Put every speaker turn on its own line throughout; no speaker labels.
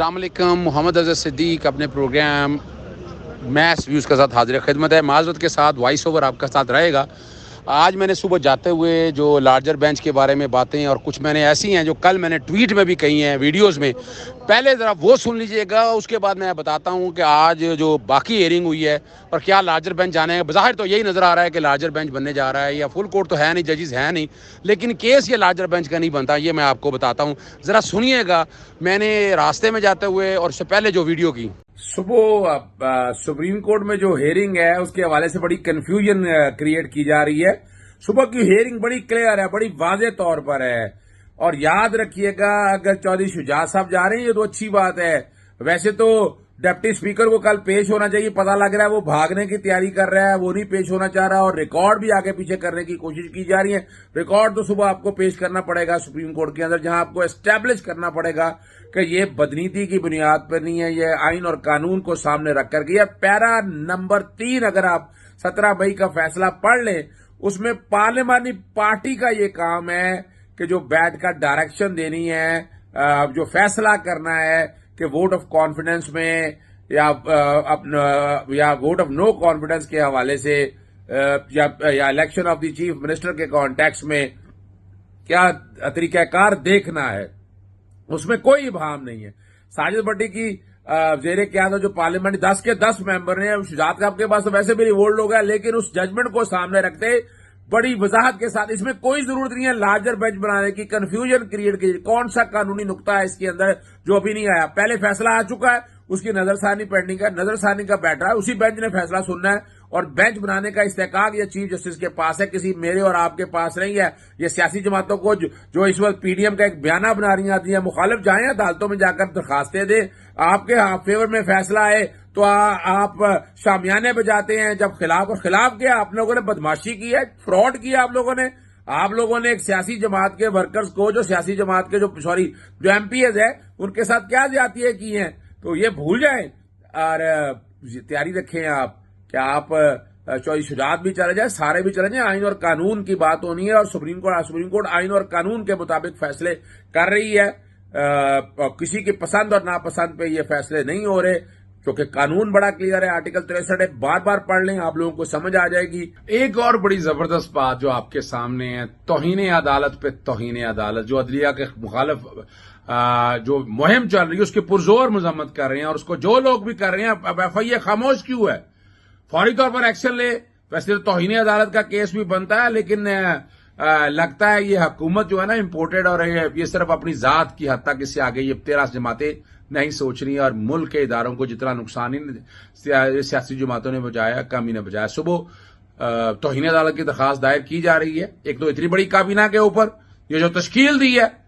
अस्सलाम वालेकुम। मोहम्मद अज़हर सिद्दीक अपने प्रोग्राम मैथ्स व्यूज़ के साथ हाजिर खिदमत है। माजरत के साथ वॉइस ओवर आपके साथ रहेगा। आज मैंने सुबह जाते हुए जो लार्जर बेंच के बारे में बातें और कुछ मैंने ऐसी हैं जो कल मैंने ट्वीट में भी कही हैं, वीडियोस में, पहले ज़रा वो सुन लीजिएगा। उसके बाद मैं बताता हूँ कि आज जो बाकी हेयरिंग हुई है और क्या लार्जर बेंच जाने हैं। बज़ाहिर तो यही नज़र आ रहा है कि लार्जर बेंच बनने जा रहा है, या फुल कोर्ट तो है नहीं, जजेस हैं नहीं, लेकिन केस ये लार्जर बेंच का नहीं बनता, ये मैं आपको बताता हूँ। ज़रा सुनिएगा। मैंने रास्ते में जाते हुए और उससे पहले जो वीडियो की
सुबह सुप्रीम कोर्ट में जो हेयरिंग है उसके हवाले से बड़ी कंफ्यूजन क्रिएट की जा रही है। सुबह की हेयरिंग बड़ी क्लियर है, बड़ी वाज़े तौर पर है। और याद रखिएगा, अगर चौधरी शुजात साहब जा रहे हैं ये तो अच्छी बात है। वैसे तो डिप्टी स्पीकर को कल पेश होना चाहिए, पता लग रहा है वो भागने की तैयारी कर रहा है, वो नहीं पेश होना चाह रहा, और रिकॉर्ड भी आगे पीछे करने की कोशिश की जा रही है। रिकॉर्ड तो सुबह आपको पेश करना पड़ेगा सुप्रीम कोर्ट के अंदर, जहां आपको एस्टेब्लिश करना पड़ेगा कि ये बदनीति की बुनियाद पर नहीं है, ये आइन और कानून को सामने रख कर गया। पैरा नंबर 3 अगर आप 17 मई का फैसला पढ़ लें, उसमें पार्लिमानी पार्टी का ये काम है कि जो बैठ कर डायरेक्शन देनी है, जो फैसला करना है कि वोट ऑफ कॉन्फिडेंस में या वोट ऑफ नो कॉन्फिडेंस के हवाले से या election of the chief minister के कॉन्टेक्स्ट में क्या तरीकाकार देखना है, उसमें कोई इबाहम नहीं है। साजिद भट्टी की जेरे क़यादत जो पार्लियामेंट 10 के 10 मेंबर ने, शुजात साहब के पास तो वैसे भी रिवोल्ट हो गया, लेकिन उस जजमेंट को सामने रखते बड़ी वजाहत के साथ, इसमें कोई जरूरत नहीं है लार्जर बेंच बनाने की, कंफ्यूजन क्रिएट की। कौन सा कानूनी नुक्ता है इसके अंदर जो अभी नहीं आया? पहले फैसला आ चुका है, उसकी नजरसानी पेंडिंग है, नजरसानी का बैठ रहा है, उसी बेंच ने फैसला सुनना है। और बेंच बनाने का इस्तेकाक ये चीफ जस्टिस के पास है, किसी मेरे और आपके पास नहीं है। ये सियासी जमातों को जो इस वक्त पीडीएम का एक बयाना बना रही आती है, मुखालिफ जाए अदालतों में जाकर दरखास्तें दें, आपके फेवर में फैसला आए तो आप शामियाने बजाते हैं। जब खिलाफ किया आप लोगों ने, बदमाशी की है, फ्रॉड किया आप लोगों ने एक सियासी जमात के वर्कर्स को, जो सियासी जमात के जो एमपीएस है, उनके साथ क्या ज्यादतियां की हैं, तो ये भूल जाएं। और तैयारी रखें आप कि आप चौधरी शुजात भी चले जाए, सारे भी चले जाए। आइन और कानून की बात होनी है और सुप्रीम कोर्ट आइन और कानून के मुताबिक फैसले कर रही है। किसी की पसंद और नापसंद पे ये फैसले नहीं हो रहे, क्योंकि कानून बड़ा क्लियर है। आर्टिकल 63 है, बार बार पढ़ लें, आप लोगों को समझ आ जाएगी।
एक और बड़ी जबरदस्त बात जो आपके सामने है, तौहीन अदालत पे तौहीन अदालत, जो अदलिया के मुखालिफ जो मुहिम चल रही है उसकी पुरजोर मजम्मत कर रहे हैं, और उसको जो लोग भी कर रहे हैं, अब एफआईए खामोश क्यों है? फौरी तौर पर एक्शन ले। वैसे तो तौहीन अदालत का केस भी बनता है, लेकिन लगता है ये हुकूमत जो है ना इम्पोर्टेड, और ये सिर्फ अपनी जात की हद तक, इससे आगे ये 13 जमातें नहीं सोच रही, और मुल्क के इदारों को जितना नुकसान सियासी जमातों ने बजाया, कम ही ने बजाया। सुबह तौहीन अदालत की दरखास्त दायर की जा रही है। एक तो इतनी बड़ी काबीना के ऊपर ये जो तश्कील दी है,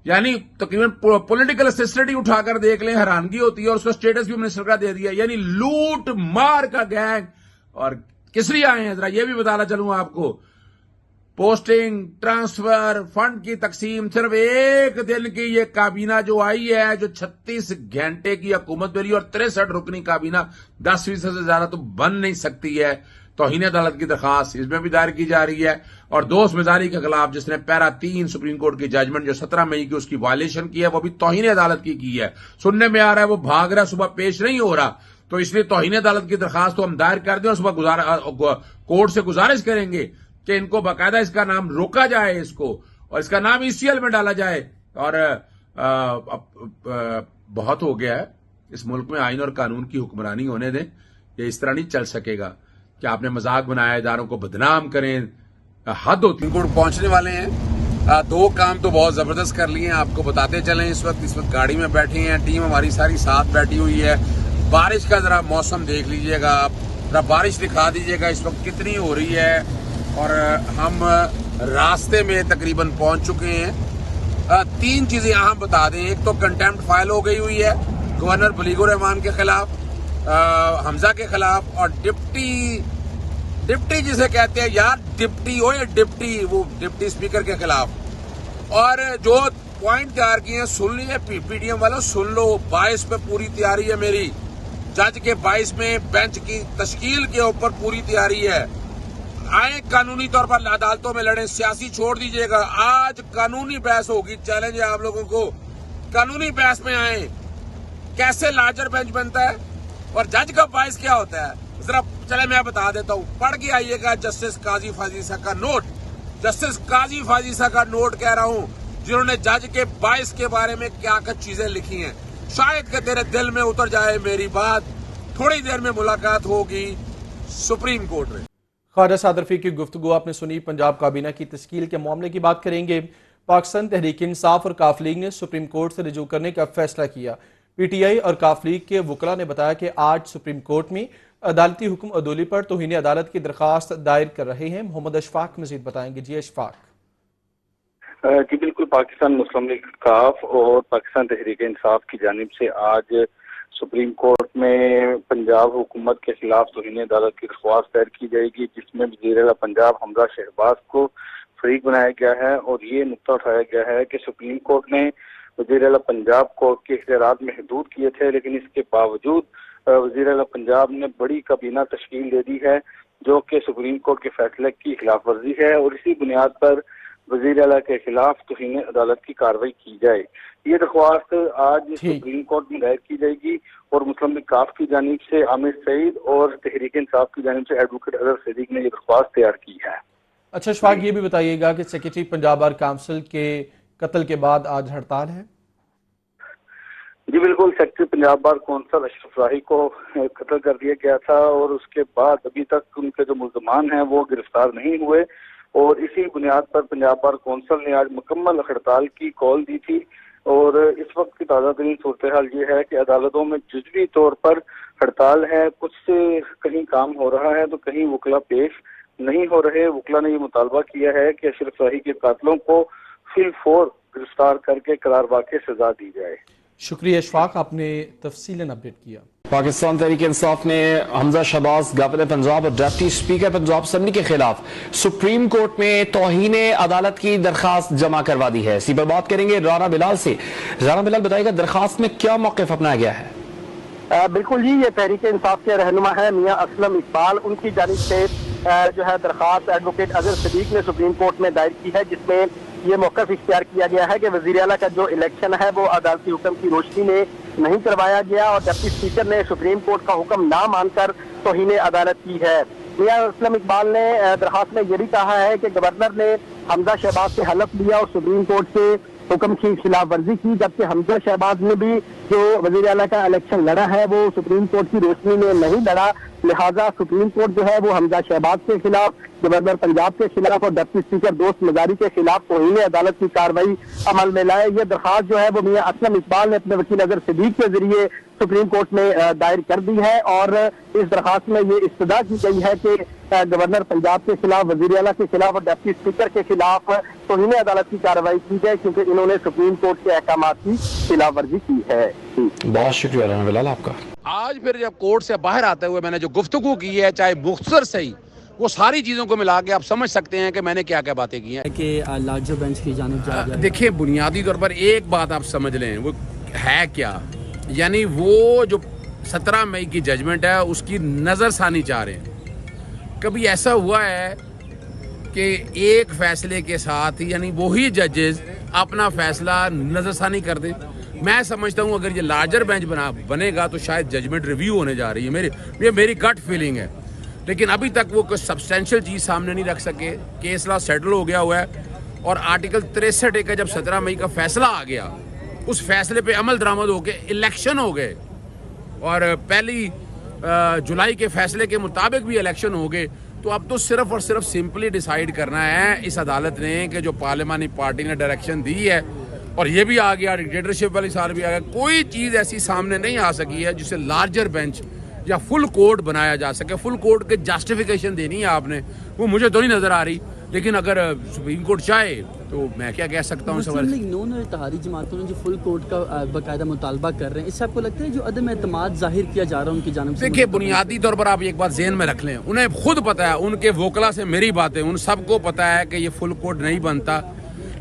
यानी तकरीबन पॉलिटिकल असिस्टेंट ही उठाकर देख लें, हैरानगी होती है। और उसका स्टेटस भी मिनिस्टर का दे दिया, यानी लूट मार का गैंग। और किस लिए आए हैं जरा ये भी बताना चलूं आपको। पोस्टिंग, ट्रांसफर, फंड की तकसीम, सिर्फ एक दिन की ये काबीना जो आई है, जो 36 घंटे की हुकूमत मिली, और 63 रुकनी काबीना 10% से ज्यादा तो बन नहीं सकती है। तौहीन अदालत की दरखास्त इसमें भी दायर की जा रही है। और दोस्त मिजारी के खिलाफ जिसने पैरा 3 सुप्रीम कोर्ट की जजमेंट जो 17 मई की उसकी वायलेशन की है, वो भी तौहीन अदालत की है। सुनने में आ रहा है वो भाग रहा, सुबह पेश नहीं हो रहा, तो इसलिए तौहीन अदालत की दरखास्त तो हम दायर कर दें और सुबह कोर्ट से गुजारिश करेंगे कि इनको बाकायदा इसका नाम रोका जाए, इसको, और इसका नाम ईसीएल में डाला जाए। और बहुत हो गया है, इस मुल्क में आइन और कानून की हुक्मरानी होने दें। ये इस तरह नहीं चल सकेगा कि आपने मजाक बनाया, इदारों को बदनाम करें, हद होती।
कोर्ट पहुंचने वाले हैं, 2 काम तो बहुत जबरदस्त कर लिए हैं, आपको बताते चलें। इस वक्त गाड़ी में बैठे हैं, टीम हमारी सारी साथ बैठी हुई है। बारिश का जरा मौसम देख लीजिएगा आप, जरा बारिश दिखा दीजिएगा इस वक्त कितनी हो रही है। और हम रास्ते में तकरीबन पहुंच चुके हैं। 3 चीजें अहम बता दें। एक तो कंटेम्प्ट फाइल हो गई हुई है गवर्नर बलीगुर रहमान के खिलाफ, हमजा के खिलाफ, और डिप्टी जिसे कहते हैं यार, वो डिप्टी स्पीकर के खिलाफ। और जो पॉइंट तैयार किए हैं सुन लिए पीडीएम वालों, सुन लो। 22 पे पूरी तैयारी है मेरी, जज के 22 में बेंच की तश्कील के ऊपर पूरी तैयारी है। आए कानूनी तौर पर अदालतों में लड़ें, सियासी छोड़ दीजिएगा। आज कानूनी बहस होगी, चैलेंज है आप लोगों को, कानूनी बहस में आए। कैसे लार्जर बेंच बनता है और जज का बाइस क्या होता है, जरा चले मैं बता देता हूँ। पढ़ के आइएगा जस्टिस काजी फाजीसा का नोट, जस्टिस काजी फाजीसा का नोट कह रहा हूँ, जिन्होंने जज के बाइस के बारे में क्या क्या चीजें लिखी हैं। शायद कि तेरे दिल में उतर जाए मेरी बात। थोड़ी देर में मुलाकात होगी सुप्रीम कोर्ट में।
ख्वाजा साद रफीक की गुफ्तगू आपने सुनी। पंजाब काबीना की तश्कील के मामले की बात करेंगे। पाकिस्तान तहरीक इंसाफ और काफ लीग ने सुप्रीम कोर्ट से रजू करने का फैसला किया। पीटीआई और काफ लीग के वकला ने बताया कि आज सुप्रीम कोर्ट में अदालती हुक्म अदूली पर तौहीन अदालत की दरख्वास्त दायर कर रहे हैं। मोहम्मद अशफाक मजीद बताएंगे। जी अशफाक।
जी बिल्कुल, पाकिस्तान मुस्लिम लीग काफ और पाकिस्तान तहरीक इंसाफ की जानिब से आज सुप्रीम कोर्ट में पंजाब हुकूमत के खिलाफ तौहीन अदालत की दरख्वास्त दायर की जाएगी, जिसमें वज़ीर-ए-आला पंजाब हमजा शहबाज को फरीक बनाया गया है। और ये नुक्ता उठाया गया है कि सुप्रीम कोर्ट ने वज़ीर-ए-आला पंजाब को के इख्तियारात महदूद किए थे, लेकिन इसके बावजूद वज़ीर-ए-आला पंजाब ने बड़ी काबीना तश्कील दे दी है जो कि सुप्रीम कोर्ट के फैसले की खिलाफ वर्जी है, और इसी बुनियाद पर वज़ीर आला के खिलाफ तौहीन अदालत की कार्रवाई की जाए। ये दरख्वास्त आज सुप्रीम कोर्ट में दायर की जाएगी और मुस्लिम लीग काफ की जानिब से आमिर सईद और तहरीक इंसाफ की जानिब से एडवोकेट अजहर सिद्दीक ने ये दरख्वास्त तैयार की है।
अच्छा अशफाक, ये भी बताइएगा कि सेक्रेटरी पंजाब बार काउंसिल के कत्ल के बाद आज हड़ताल है।
जी बिल्कुल, secretary Punjab bar council Ashraf Rahi को कत्ल कर दिया गया था और उसके बाद अभी तक उनके जो मुल्ज़मान हैं वो गिरफ्तार नहीं हुए, और इसी बुनियाद पर पंजाब बार कौंसल ने आज मुकम्मल हड़ताल की कॉल दी थी। और इस वक्त की ताज़ा तरीन सूरत हाल ये है कि अदालतों में जुज़वी तौर पर हड़ताल है, कुछ से कहीं काम हो रहा है तो कहीं वकला पेश नहीं हो रहे। वकला ने ये मुतालबा किया है कि अशरफ राही के कातलों को फिलफौर गिरफ्तार करके करारवा के सजा दी जाए।
शुक्रिया अशफाक, आपने तफसीलन अपडेट किया।
पाकिस्तान तहरीक इंसाफ ने हमजा शहबाज गवर्नर पंजाब और डिप्टी स्पीकर पंजाब असेंबली के खिलाफ सुप्रीम कोर्ट में तौहीन अदालत की दरखास्त जमा करवा दी है। इसी पर बात करेंगे राना बिलाल से। राना बिलाल बताएगा दरखास्त में क्या मौक़िफ़ अपनाया गया है।
बिल्कुल जी, ये तहरीक इंसाफ के रहनुमा है मियां असलम इकबाल, उनकी जानिब से जो है दरखास्त एडवोकेट अजहर सिद्दीक ने सुप्रीम कोर्ट में दायर की है, जिसमें ये मौक़िफ़ इख्तियार किया गया है कि वज़ीर आला का जो इलेक्शन है वो अदालती हुक्म की रोशनी में नहीं करवाया गया और डिप्टी स्पीकर ने सुप्रीम कोर्ट का हुक्म ना मानकर तौहीन अदालत की है। मियां असलम इकबाल ने दरखास्त में ये भी कहा है कि गवर्नर ने हमजा शहबाज से हलफ लिया और सुप्रीम कोर्ट से हुक्म की खिलाफ वर्जी की, जबकि हमजा शहबाज ने भी जो वज़ीर आला का इलेक्शन लड़ा है वो सुप्रीम कोर्ट की रोशनी में नहीं लड़ा। लिहाजा सुप्रीम कोर्ट जो है वो हमजा शहबाज के खिलाफ, गवर्नर पंजाब के खिलाफ और डिप्टी स्पीकर दोस्त मजारी के खिलाफ तौहीन अदालत की कार्रवाई अमल में लाए। ये दरखास्त जो है वो मियां असलम इकबाल ने अपने वकील अजहर सिद्दीक के जरिए सुप्रीम कोर्ट में दायर कर दी है, और इस दरखास्त में ये इस्तदा की गई है कि गवर्नर पंजाब के खिलाफ, वज़ीर आला के खिलाफ और डिप्टी स्पीकर के खिलाफ तौहीन अदालत की कार्रवाई की जाए, क्योंकि इन्होंने सुप्रीम कोर्ट के अहकामात की खिलाफ वर्जी की है।
बहुत शुक्रिया राना बिलाल आपका।
आज फिर जब कोर्ट से बाहर आते हुए मैंने जो गुफ्तगू की है, चाहे मुख्तसर सही, वो सारी चीज़ों को मिला के आप समझ सकते हैं कि मैंने क्या क्या बातें की हैं।
कि लार्जर बेंच की जानिब जा रहा है।
देखिए, बुनियादी तौर पर एक बात आप समझ लें, वो है क्या, यानी वो जो 17 मई की जजमेंट है उसकी नज़रसानी चाह रहे हैं। कभी ऐसा हुआ है कि एक फैसले के साथ यानी वही जजेस अपना फैसला नज़रसानी कर दें? मैं समझता हूँ अगर ये लार्जर बेंच बनेगा तो शायद जजमेंट रिव्यू होने जा रही है, मेरी गट फीलिंग है। लेकिन अभी तक वो कोई सब्सटेंशियल चीज़ सामने नहीं रख सके। केस ला सेटल हो गया हुआ है और आर्टिकल 63 का जब 17 मई का फैसला आ गया, उस फैसले पे अमल दरामद हो के इलेक्शन हो गए और 1 जुलाई के फैसले के मुताबिक भी इलेक्शन हो गए। तो अब तो सिर्फ और सिर्फ सिंपली डिसाइड करना है इस अदालत ने कि जो पार्लिमानी पार्टी ने डायरेक्शन दी है, और ये भी आ गया, डिक्टेटरशिप वाली साल भी आ गया, कोई चीज़ ऐसी सामने नहीं आ सकी है जिसे लार्जर बेंच या फुल कोर्ट बनाया जा सके। फुल कोर्ट के जस्टिफिकेशन देनी है आपने, वो मुझे तो नहीं नज़र आ रही। लेकिन अगर सुप्रीम कोर्ट चाहे तो मैं क्या कह सकता हूँ।
नून और इत्तेहादी जमातों ने जो फुल कोर्ट का बाकायदा मुतालबा कर रहे हैं, इससे आपको लगता है जो अदम एतमाद जाहिर किया जा रहा है उनकी जानिब से?
देखिए, बुनियादी तौर पर आप एक बात ज़हन में रख लें, उन्हें खुद पता है, उनके वोकला से मेरी बातें, उन सबको पता है कि ये फुल कोर्ट नहीं बनता,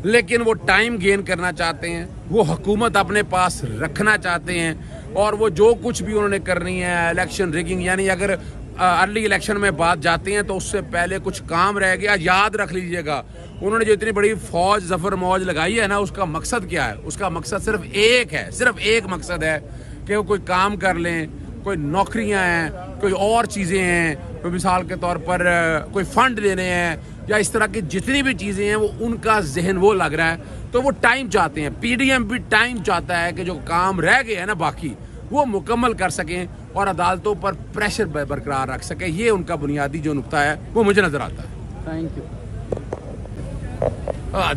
लेकिन वो टाइम गेन करना चाहते हैं, वो हुकूमत अपने पास रखना चाहते हैं, और वो जो कुछ भी उन्होंने करनी है, इलेक्शन रिगिंग, यानी अगर अर्ली इलेक्शन में बात जाते हैं तो उससे पहले कुछ काम रह गया। याद रख लीजिएगा, उन्होंने जो इतनी बड़ी फौज जफर मौज लगाई है ना, उसका मकसद क्या है? उसका मकसद सिर्फ एक है, सिर्फ एक मकसद है
کہ وہ کوئی کام کر لیں, کوئی نوکریاں ہیں, کوئی اور چیزیں ہیں, کوئی مثال کے طور پر کوئی فنڈ لینے ہیں یا اس طرح کی جتنی بھی چیزیں ہیں, وہ ان کا ذہن وہ لگ رہا ہے, تو وہ ٹائم چاہتے ہیں. پی ڈی ایم بھی ٹائم چاہتا ہے کہ جو کام رہ گئے ہیں نا باقی, وہ مکمل کر سکیں اور عدالتوں پر پریشر برقرار رکھ سکیں. یہ ان کا بنیادی جو نقطہ ہے وہ مجھے نظر آتا ہے.
Thank you.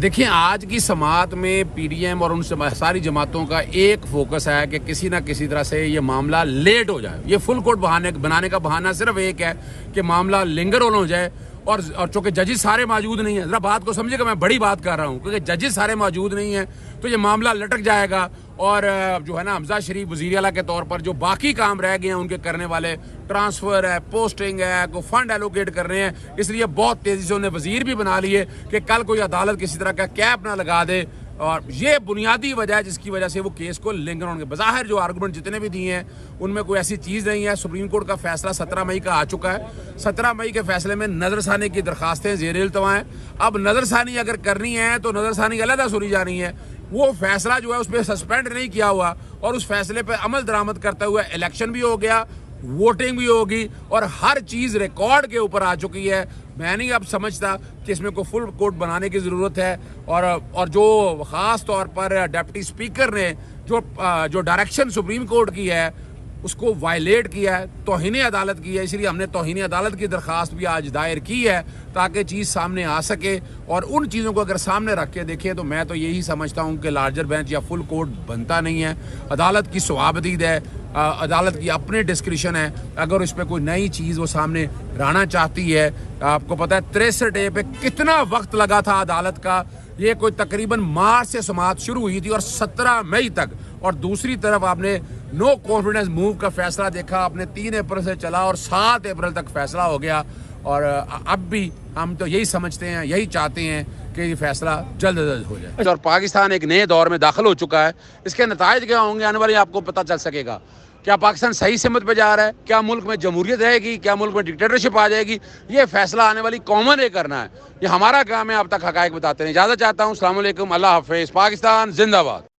دیکھیں, آج کی سماعت میں پی ڈی ایم اور ان ساری جماعتوں کا ایک فوکس ہے کہ کسی نہ کسی طرح سے یہ معاملہ لیٹ ہو جائے. یہ فل کورٹ بنانے کا بہانہ صرف ایک ہے کہ معاملہ لنگر ہو جائے, اور چونکہ ججز سارے موجود نہیں ہیں, ذرا بات کو سمجھے کہ میں بڑی بات کر رہا ہوں, کیونکہ ججز سارے موجود نہیں ہیں تو یہ معاملہ لٹک جائے گا, اور جو ہے نا حمزہ شریف وزیر اعلیٰ کے طور پر جو باقی کام رہ گئے ہیں ان کے کرنے والے, ٹرانسفر ہے, پوسٹنگ ہے, کوئی فنڈ ایلوکیٹ کر رہے ہیں, اس لیے بہت تیزی سے انہیں وزیر بھی بنا لیے کہ کل کوئی عدالت کسی طرح کا کیپ نہ لگا دے. اور یہ بنیادی وجہ ہے جس کی وجہ سے وہ کیس کو لنگر ہونے کے. بظاہر جو آرگومنٹ جتنے بھی دیے ہیں ان میں کوئی ایسی چیز نہیں ہے. سپریم کورٹ کا فیصلہ 17 مئی کا آ چکا ہے. 17 مئی کے فیصلے میں نظر ثانی کی درخواستیں زیر التواء ہیں. اب نظر ثانی اگر کرنی ہے تو نظر ثانی علیحدہ سنی جانی ہے. وہ فیصلہ جو ہے اس پہ سسپینڈ نہیں کیا ہوا, اور اس فیصلے پہ عمل درآمد کرتے ہوئے الیکشن بھی ہو گیا, ووٹنگ بھی ہوگی, اور ہر چیز ریکارڈ کے اوپر آ چکی ہے. میں نہیں اب سمجھتا کہ اس میں کوئی فل کورٹ بنانے کی ضرورت ہے. اور جو خاص طور پر ڈپٹی اسپیکر نے جو ڈائریکشن سپریم کورٹ کی ہے اس کو وائلیٹ کیا ہے, توہین عدالت کی ہے. اس لیے ہم نے توہین عدالت کی درخواست بھی آج دائر کی ہے تاکہ چیز سامنے آ سکے. اور ان چیزوں کو اگر سامنے رکھ کے دیکھیں تو میں تو یہی سمجھتا ہوں کہ لارجر بینچ یا فل کورٹ بنتا نہیں ہے. عدالت کی ثوابدید ہے, عدالت کی اپنے ڈسکریشن ہے. اگر اس پہ کوئی نئی چیز وہ سامنے لانا چاہتی ہے, آپ کو پتہ ہے 63 پہ کتنا وقت لگا تھا عدالت کا. یہ کوئی تقریباً مارچ سے سماعت شروع ہوئی تھی اور 17 مئی تک. اور دوسری طرف آپ نے نو کانفیڈنس موو کا فیصلہ دیکھا, آپ نے 3 اپریل سے چلا اور 7 اپریل تک فیصلہ ہو گیا. اور اب بھی ہم تو یہی سمجھتے ہیں, یہی چاہتے ہیں کہ یہ فیصلہ جلد از جلد ہو جائے. اور پاکستان ایک نئے دور میں داخل ہو چکا ہے. اس کے نتائج کیا ہوں گے آنے والے آپ کو پتہ چل سکے گا. کیا پاکستان صحیح سمت پہ جا رہا ہے, کیا ملک میں جمہوریت رہے گی, کیا ملک میں ڈکٹیٹرشپ آ جائے گی, یہ فیصلہ آنے والی قوموں نے کرنا ہے. یہ ہمارا کام ہے اب تک حقائق بتاتے ہیں. اجازت چاہتا ہوں. السلام علیکم, اللہ حافظ. پاکستان زندہ باد.